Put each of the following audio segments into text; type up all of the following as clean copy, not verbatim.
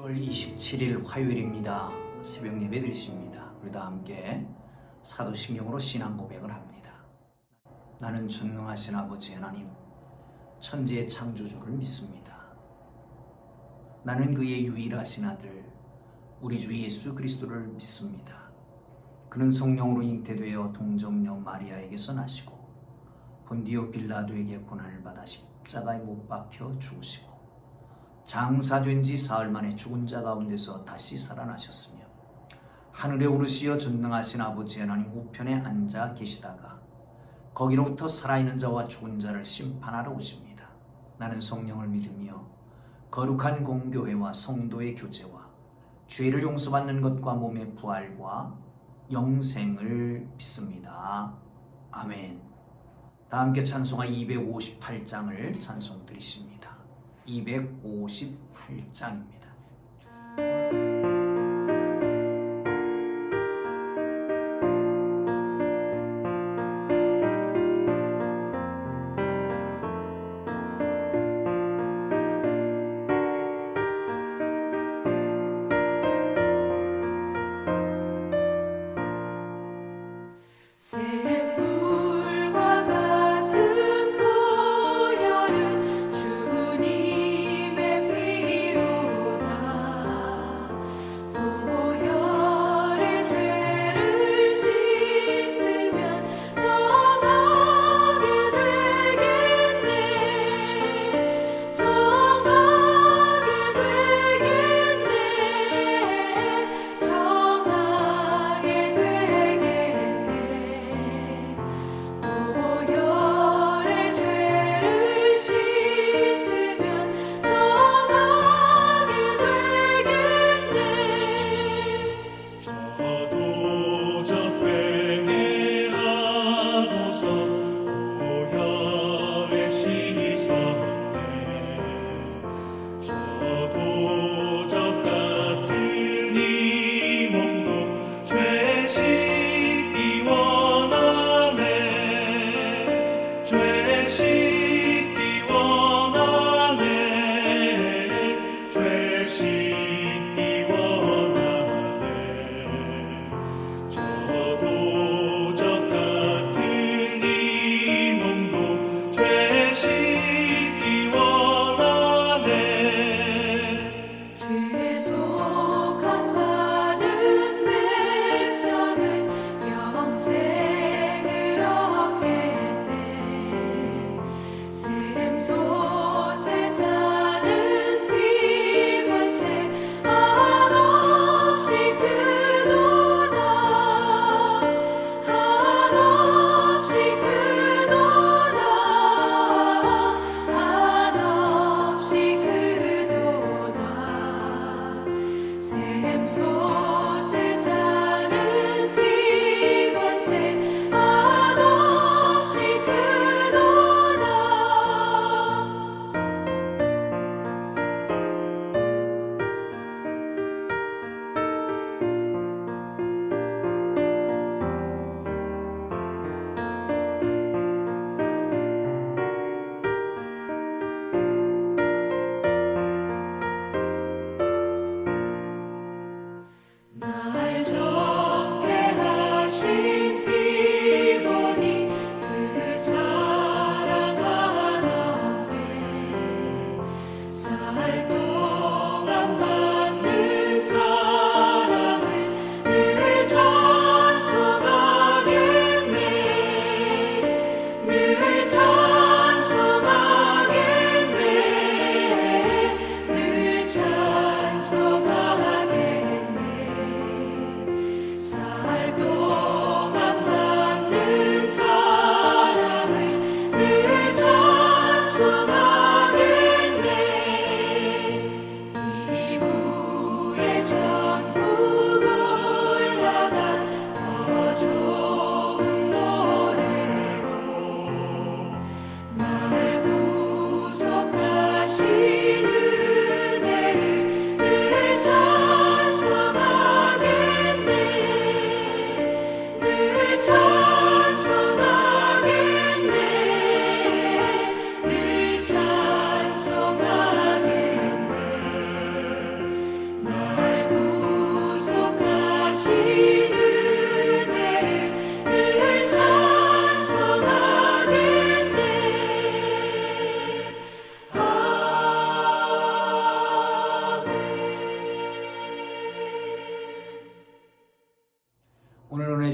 10월 27일 화요일입니다. 새벽 예배 드리십니다. 우리 다 함께 사도신경으로 신앙 고백을 합니다. 나는 전능하신 아버지 하나님, 천지의 창조주를 믿습니다. 나는 그의 유일하신 아들, 우리 주 예수 그리스도를 믿습니다. 그는 성령으로 잉태되어 동정녀 마리아에게서 나시고 본디오 빌라도에게 고난을 받아 십자가에 못 박혀 죽으시고 장사된 지 사흘 만에 죽은 자 가운데서 다시 살아나셨으며 하늘에 오르시어 전능하신 아버지 하나님 우편에 앉아 계시다가 거기로부터 살아있는 자와 죽은 자를 심판하러 오십니다. 나는 성령을 믿으며 거룩한 공교회와 성도의 교제와 죄를 용서받는 것과 몸의 부활과 영생을 믿습니다. 아멘. 다 함께 찬송가 258장을 찬송 드리십니다. 258장입니다. 샘물과 같은 보혈은 주님의 피로다.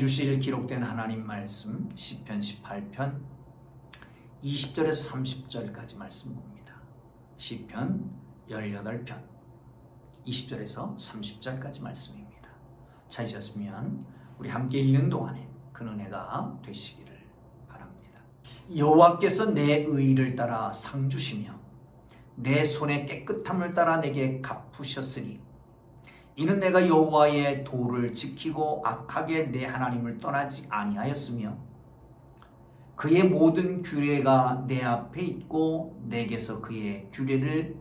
주실 기록된 하나님 말씀 시편 18편 20절에서 30절까지 말씀 봅니다. 시편 18편 20절에서 30절까지 말씀입니다. 찾으셨으면 우리 함께 읽는 동안에 그 은혜가 되시기를 바랍니다. 여호와께서 내 의를 따라 상 주시며 내 손의 깨끗함을 따라 내게 갚으셨으니 이는 내가 여호와의 도를 지키고 악하게 내 하나님을 떠나지 아니하였으며 그의 모든 규례가 내 앞에 있고 내게서 그의 규례를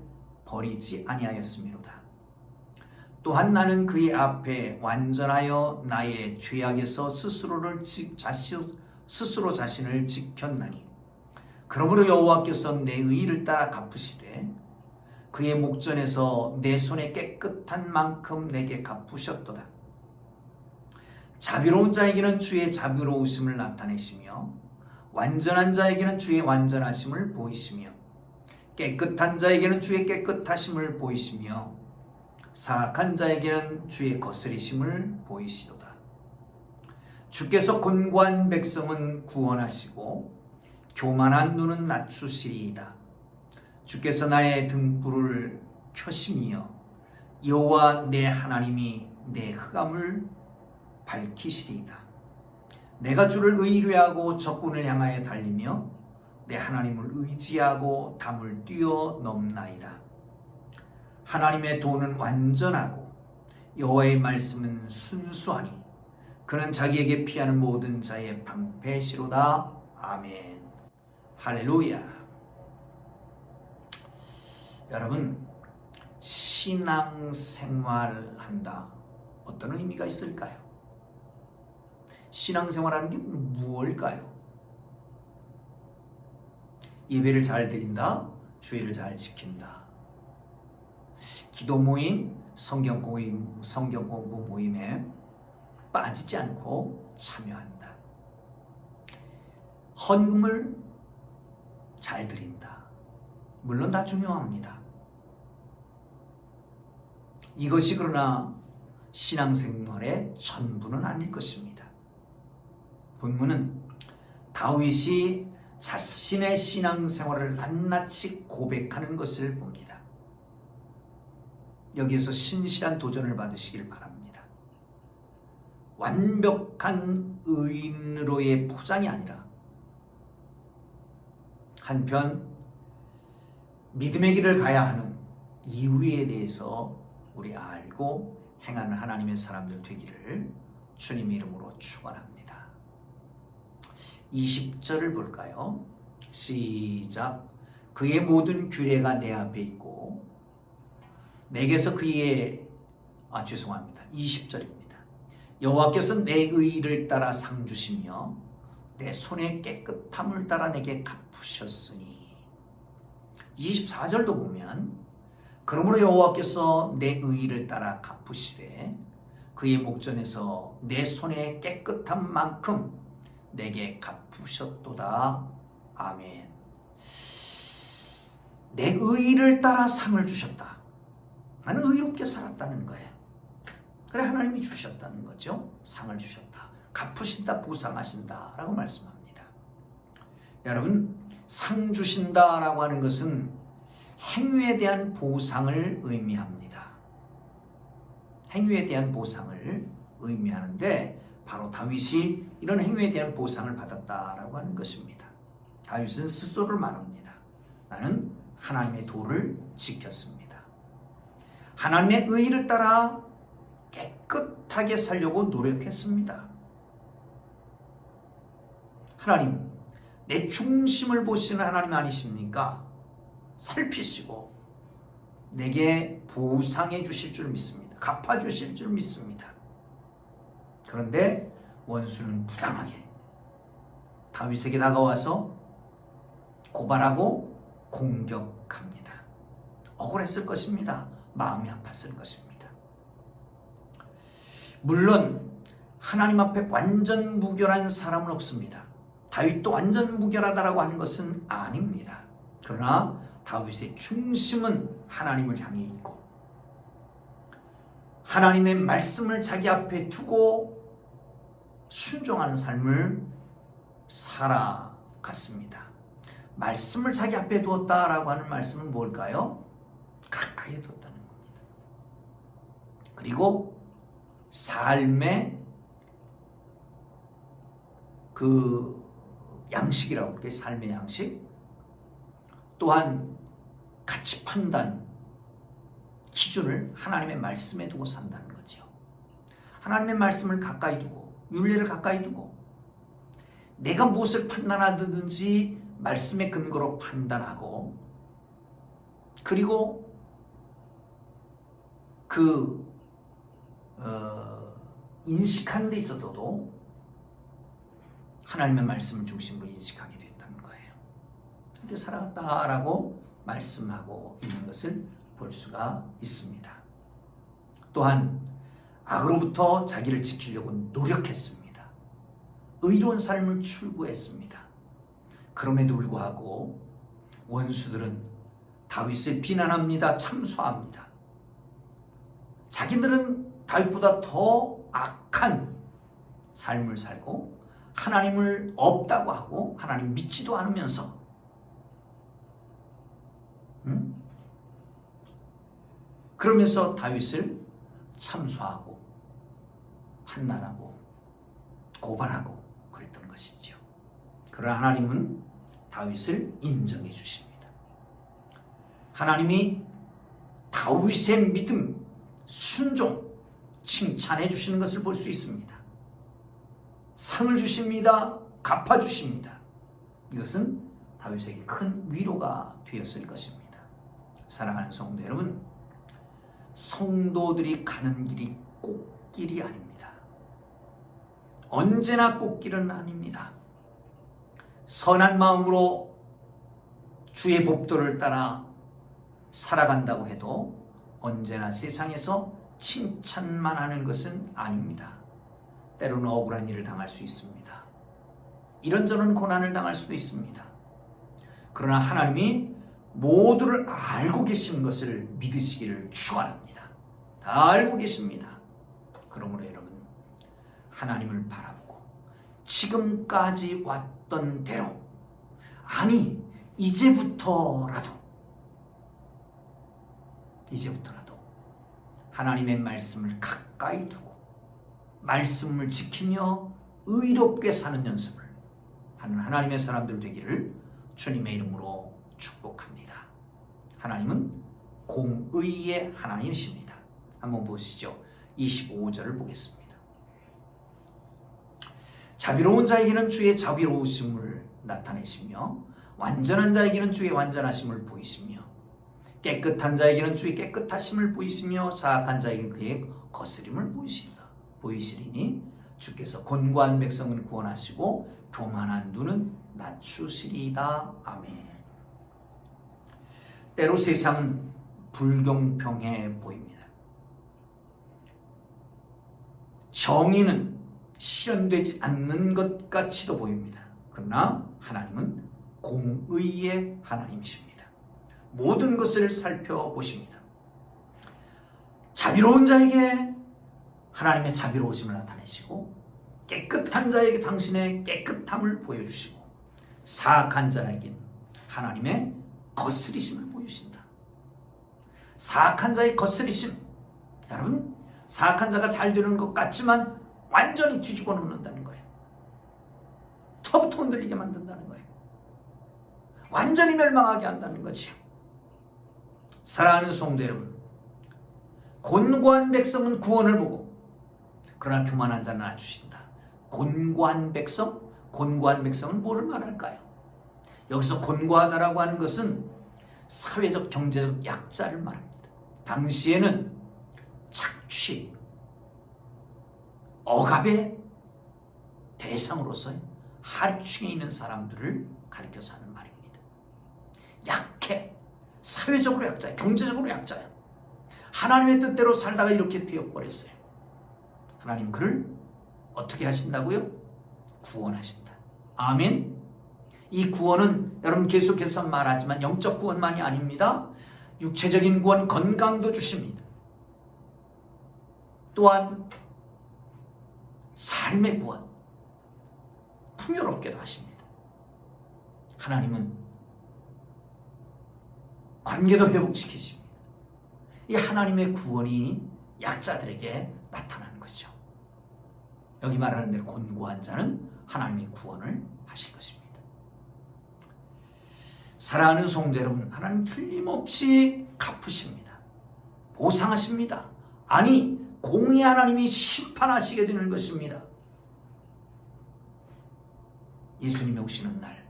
버리지 아니하였음이로다. 또한 나는 그의 앞에 완전하여 나의 죄악에서 스스로 자신을 지켰나니 그러므로 여호와께서 내 의를 따라 갚으시되 그의 목전에서 내 손에 깨끗한 만큼 내게 갚으셨도다. 자비로운 자에게는 주의 자비로우심을 나타내시며 완전한 자에게는 주의 완전하심을 보이시며 깨끗한 자에게는 주의 깨끗하심을 보이시며 사악한 자에게는 주의 거스리심을 보이시도다. 주께서 곤고한 백성은 구원하시고 교만한 눈은 낮추시리이다. 주께서 나의 등불을 켜시며 여호와 내 하나님이 내 흑암을 밝히시리이다. 내가 주를 의뢰하고 적군을 향하여 달리며 내 하나님을 의지하고 담을 뛰어넘나이다. 하나님의 도는 완전하고 여호와의 말씀은 순수하니 그는 자기에게 피하는 모든 자의 방패시로다. 아멘. 할렐루야. 여러분, 신앙생활한다. 어떤 의미가 있을까요? 신앙생활하는 게 무엇일까요? 예배를 잘 드린다. 주의를 잘 지킨다. 기도 모임, 성경 공부 모임에 빠지지 않고 참여한다. 헌금을 잘 드린다. 물론 다 중요합니다. 이것이 그러나 신앙생활의 전부는 아닐 것입니다. 본문은 다윗이 자신의 신앙생활을 낱낱이 고백하는 것을 봅니다. 여기에서 신실한 도전을 받으시길 바랍니다. 완벽한 의인으로의 포장이 아니라 한편 믿음의 길을 가야 하는 이유에 대해서 우리 알고 행하는 하나님의 사람들 되기를 주님의 이름으로 축원합니다. 20절을 볼까요? 시작. 그의 모든 규례가 내 앞에 있고 내게서 그의 20절입니다. 여호와께서 내 의를 따라 상 주시며 내 손의 깨끗함을 따라 내게 갚으셨으니 24절도 보면 그러므로 여호와께서 내 의를 따라 갚으시되 그의 목전에서 내 손의 깨끗한 만큼 내게 갚으셨도다. 아멘. 내 의를 따라 상을 주셨다. 나는 의롭게 살았다는 거예요. 그래 하나님이 주셨다는 거죠. 상을 주셨다. 갚으신다, 보상하신다 라고 말씀합니다. 여러분, 상 주신다라고 하는 것은 행위에 대한 보상을 의미합니다. 행위에 대한 보상을 의미하는데 바로 다윗이 이런 행위에 대한 보상을 받았다라고 하는 것입니다. 다윗은 스스로를 말합니다. 나는 하나님의 도를 지켰습니다. 하나님의 의를 따라 깨끗하게 살려고 노력했습니다. 하나님, 내 중심을 보시는 하나님 아니십니까? 살피시고 내게 보상해 주실 줄 믿습니다. 갚아 주실 줄 믿습니다. 그런데 원수는 부당하게 다윗에게 다가와서 고발하고 공격합니다. 억울했을 것입니다. 마음이 아팠을 것입니다. 물론 하나님 앞에 완전 무결한 사람은 없습니다. 다윗도 완전 무결하다라고 하는 것은 아닙니다. 그러나 다윗의 중심은 하나님을 향해 있고 하나님의 말씀을 자기 앞에 두고 순종하는 삶을 살아갔습니다. 말씀을 자기 앞에 두었다라고 하는 말씀은 뭘까요? 가까이 두었다는 겁니다. 그리고 삶의 그 양식이라고 할게요. 삶의 양식. 또한 가치 판단 기준을 하나님의 말씀에 두고 산다는 거죠. 하나님의 말씀을 가까이 두고 윤리를 가까이 두고 내가 무엇을 판단하든지 말씀의 근거로 판단하고 그리고 인식하는 데 있어서도 하나님의 말씀을 중심으로 인식하게 됐다는 거예요. 이렇게 살아갔다라고 말씀하고 있는 것을 볼 수가 있습니다. 또한 악으로부터 자기를 지키려고 노력했습니다. 의로운 삶을 추구했습니다. 그럼에도 불구하고 원수들은 다윗을 비난합니다. 참소합니다. 자기들은 다윗보다 더 악한 삶을 살고 하나님을 없다고 하고 하나님 믿지도 않으면서 그러면서 다윗을 참소하고 판단하고 고발하고 그랬던 것이죠. 그러나 하나님은 다윗을 인정해 주십니다. 하나님이 다윗의 믿음, 순종, 칭찬해 주시는 것을 볼 수 있습니다. 상을 주십니다. 갚아주십니다. 이것은 다윗에게 큰 위로가 되었을 것입니다. 사랑하는 성도 여러분, 성도들이 가는 길이 꽃길이 아닙니다. 언제나 꽃길은 아닙니다. 선한 마음으로 주의 법도를 따라 살아간다고 해도 언제나 세상에서 칭찬만 하는 것은 아닙니다. 때로는 억울한 일을 당할 수 있습니다. 이런저런 고난을 당할 수도 있습니다. 그러나 하나님이 모두를 알고 계시는 것을 믿으시기를 축원합니다. 다 알고 계십니다. 그러므로 여러분, 하나님을 바라보고 지금까지 왔던 대로, 아니 이제부터라도 하나님의 말씀을 가까이 두고 말씀을 지키며 의롭게 사는 연습을 하는 하나님의 사람들 되기를 주님의 이름으로 축복합니다. 하나님은 공의의 하나님이십니다. 한번 보시죠. 25절을 보겠습니다. 자비로운 자에게는 주의 자비로우심을 나타내시며 완전한 자에게는 주의 완전하심을 보이시며 깨끗한 자에게는 주의 깨끗하심을 보이시며 사악한 자에게는 그의 거스림을 보이시리니 주께서 곤고한 백성은 구원하시고 교만한 눈은 낮추시리이다. 아멘. 때로 세상은 불공평해 보입니다. 정의는 실현되지 않는 것 같이도 보입니다. 그러나 하나님은 공의의 하나님이십니다. 모든 것을 살펴보십니다. 자비로운 자에게 하나님의 자비로우심을 나타내시고 깨끗한 자에게 당신의 깨끗함을 보여주시고 사악한 자에게는 하나님의 거스리심을 보여주신다. 사악한 자의 거스리심, 여러분, 사악한 자가 잘 되는 것 같지만 완전히 뒤집어 놓는다는 거예요. 터부터 흔들리게 만든다는 거예요. 완전히 멸망하게 한다는 거죠. 사랑하는 성도 여러분, 곤고한 백성은 구원을 보고 그러나 교만한 자는 낮추신다. 곤고한 백성은 뭐를 말할까요? 여기서 곤고하다라고 하는 것은 사회적 경제적 약자를 말합니다. 당시에는 착취, 억압의 대상으로서 하층에 있는 사람들을 가리켜서 하는 말입니다. 약해, 사회적으로 약자야, 경제적으로 약자야. 하나님의 뜻대로 살다가 이렇게 되어버렸어요. 하나님 그를 어떻게 하신다고요? 구원하신다. 아멘. 이 구원은 여러분 계속해서 말하지만 영적 구원만이 아닙니다. 육체적인 구원, 건강도 주십니다. 또한 삶의 구원, 풍요롭게도 하십니다. 하나님은 관계도 회복시키십니다. 이 하나님의 구원이 약자들에게 나타나는 것이죠. 여기 말하는 대로 곤고한 자는 하나님이 구원을 하실 것입니다. 사랑하는 성도 여러분, 하나님 틀림없이 갚으십니다. 보상하십니다. 아니, 공의 하나님이 심판하시게 되는 것입니다. 예수님이 오시는 날,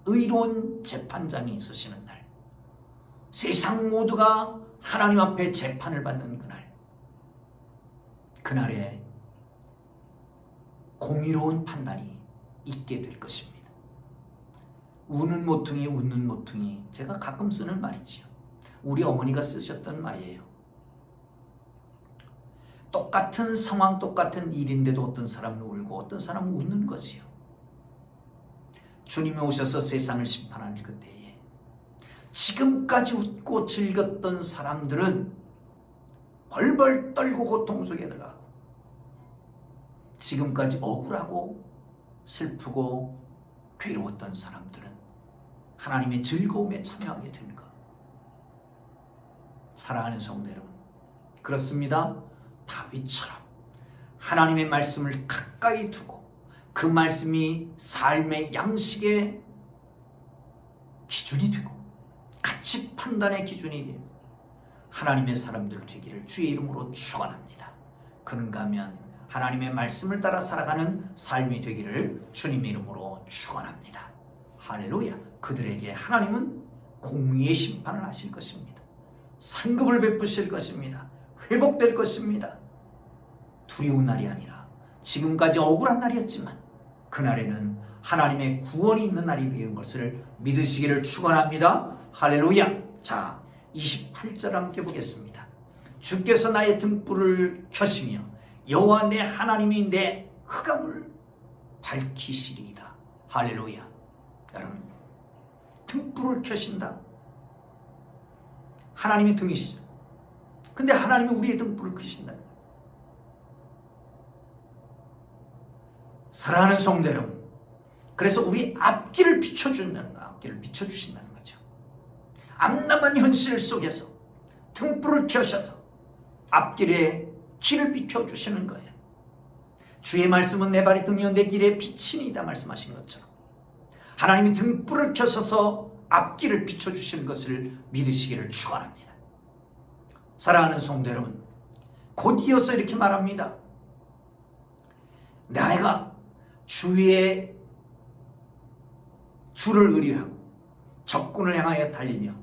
의로운 재판장이 있으시는 날, 세상 모두가 하나님 앞에 재판을 받는 그날, 그날에 공의로운 판단이 있게 될 것입니다. 우는 모퉁이 웃는 모퉁이, 제가 가끔 쓰는 말이지요. 우리 어머니가 쓰셨던 말이에요. 똑같은 상황, 똑같은 일인데도 어떤 사람은 울고 어떤 사람은 웃는 것이요. 주님이 오셔서 세상을 심판할 그때에 지금까지 웃고 즐겼던 사람들은 벌벌 떨고 고통 속에 들어가고, 지금까지 억울하고 슬프고 괴로웠던 사람들은 하나님의 즐거움에 참여하게 된 것. 사랑하는 성도 여러분, 그렇습니다. 다윗처럼 하나님의 말씀을 가까이 두고 그 말씀이 삶의 양식의 기준이 되고 가치 판단의 기준이 되고 하나님의 사람들 되기를 주의 이름으로 축원합니다. 그런가 하면 하나님의 말씀을 따라 살아가는 삶이 되기를 주님의 이름으로 축원합니다. 할렐루야. 그들에게 하나님은 공의의 심판을 하실 것입니다. 상급을 베푸실 것입니다. 회복될 것입니다. 두려운 날이 아니라 지금까지 억울한 날이었지만 그날에는 하나님의 구원이 있는 날이 되는 것을 믿으시기를 축원합니다. 할렐루야. 자, 28절 함께 보겠습니다. 주께서 나의 등불을 켜시며 여호와 내 하나님이 내 흑암을 밝히시리이다. 할렐루야. 여러분, 등불을 켜신다. 하나님이 등이시죠. 근데 하나님이 우리의 등불을 켜신다는 거예요. 사랑하는 성도 여러분, 그래서 우리 앞길을 비춰준다는 거예요. 앞길을 비춰주신다는 거죠. 암담한 현실 속에서 등불을 켜셔서 앞길에 길을 비춰주시는 거예요. 주의 말씀은 내 발의 등이요 내 길의 빛이니이다 말씀하신 것처럼 하나님이 등불을 켜셔서 앞길을 비춰주시는 것을 믿으시기를 축원합니다. 사랑하는 성도 여러분, 곧 이어서 이렇게 말합니다. 내가 주를 의뢰하고 적군을 향하여 달리며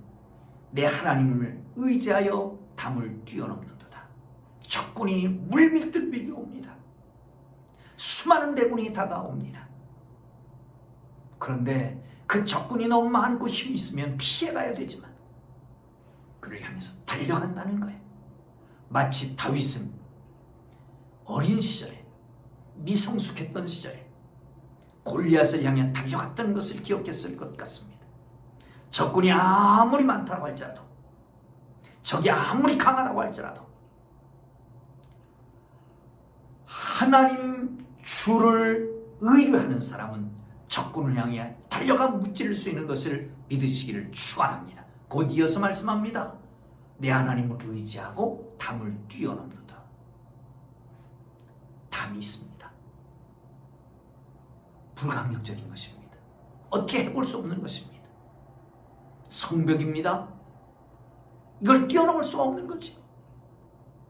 내 하나님을 의지하여 담을 뛰어넘는도다. 적군이 물밀듯 밀려옵니다. 수많은 대군이 다가옵니다. 그런데 그 적군이 너무 많고 힘이 있으면 피해가야 되지만 그를 향해서 달려간다는 거예요. 마치 다윗은 어린 시절에 미성숙했던 시절에 골리앗을 향해 달려갔던 것을 기억했을 것 같습니다. 적군이 아무리 많다고 할지라도, 적이 아무리 강하다고 할지라도 하나님 주를 의뢰하는 사람은 적군을 향해 달려가 무찌를 수 있는 것을 믿으시기를 축원합니다. 곧 이어서 말씀합니다. 내 하나님을 의지하고 담을 뛰어넘는다. 담이 있습니다. 불가항력적인 것입니다. 어떻게 해볼 수 없는 것입니다. 성벽입니다. 이걸 뛰어넘을 수가 없는 거죠.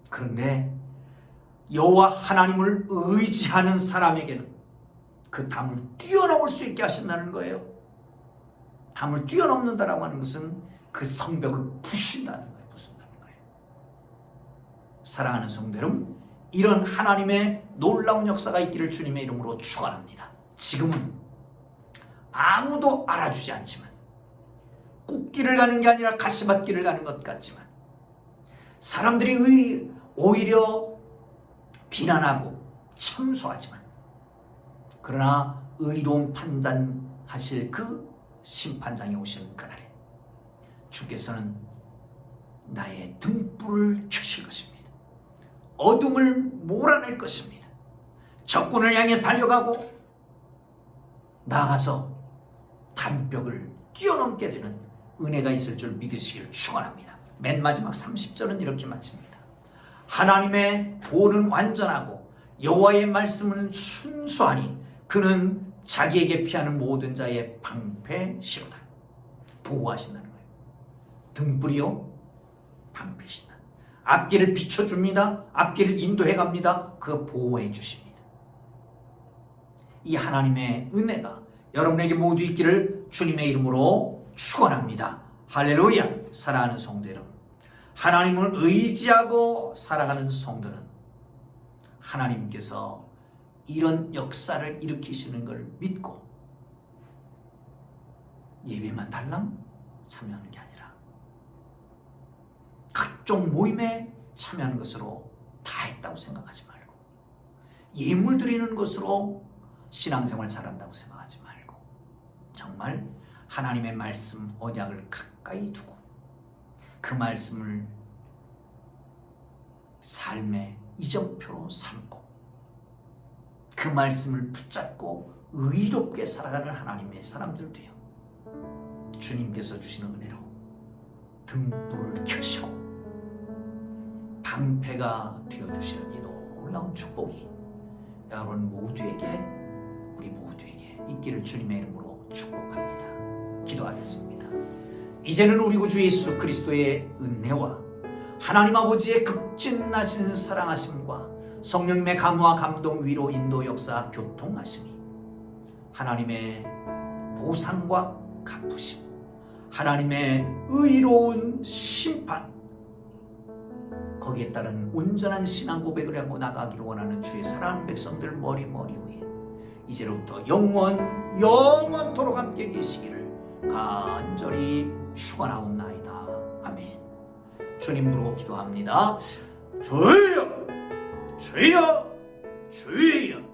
그런데 여호와 하나님을 의지하는 사람에게는 그 담을 뛰어넘을 수 있게 하신다는 거예요. 담을 뛰어넘는다라고 하는 것은 그 성벽을 부순다는 거예요. 부순다는 거예요. 사랑하는 성도 여러분, 이런 하나님의 놀라운 역사가 있기를 주님의 이름으로 축원합니다. 지금은 아무도 알아주지 않지만, 꽃길을 가는 게 아니라 가시밭길을 가는 것 같지만, 사람들이 오히려 비난하고 참소하지만, 그러나 의로운 판단하실 그 심판장이 오시는 그날에 주께서는 나의 등불을 켜실 것입니다. 어둠을 몰아낼 것입니다. 적군을 향해 달려가고 나아가서 담벽을 뛰어넘게 되는 은혜가 있을 줄 믿으시기를 축원합니다. 맨 마지막 30절은 이렇게 마칩니다. 하나님의 도는 완전하고 여호와의 말씀은 순수하니 그는 자기에게 피하는 모든 자의 방패시로다. 보호하신다는 거예요. 등불이요 방패시다. 앞길을 비춰줍니다. 앞길을 인도해 갑니다. 그 보호해 주십니다. 이 하나님의 은혜가 여러분에게 모두 있기를 주님의 이름으로 축원합니다. 할렐루야. 사랑하는 성도 여러분, 하나님을 의지하고 살아가는 성도는 하나님께서 이런 역사를 일으키시는 걸 믿고 예배만 달랑 참여하는 게 아니라 각종 모임에 참여하는 것으로 다 했다고 생각하지 말고, 예물 드리는 것으로 신앙생활 잘한다고 생각하지 말고, 정말 하나님의 말씀 언약을 가까이 두고 그 말씀을 삶의 이정표로 삼고 그 말씀을 붙잡고 의롭게 살아가는 하나님의 사람들 되어 주님께서 주시는 은혜로 등불을 켜시고 방패가 되어주시는 이 놀라운 축복이 여러분 모두에게, 우리 모두에게 있기를 주님의 이름으로 축복합니다. 기도하겠습니다. 이제는 우리 구주 예수 그리스도의 은혜와 하나님 아버지의 극진하신 사랑하심과 성령님의 감화 감동 위로 인도 역사 교통하심이 하나님의 보상과 갚으심, 하나님의 의로운 심판, 거기에 따른 온전한 신앙 고백을 하고 나가기를 원하는 주의 사랑하는 백성들 머리 위에 이제로부터 영원토록 함께 계시기를 간절히 축원하옵나이다. 아멘. 주님 부르고 기도합니다. 주여 주여 주여.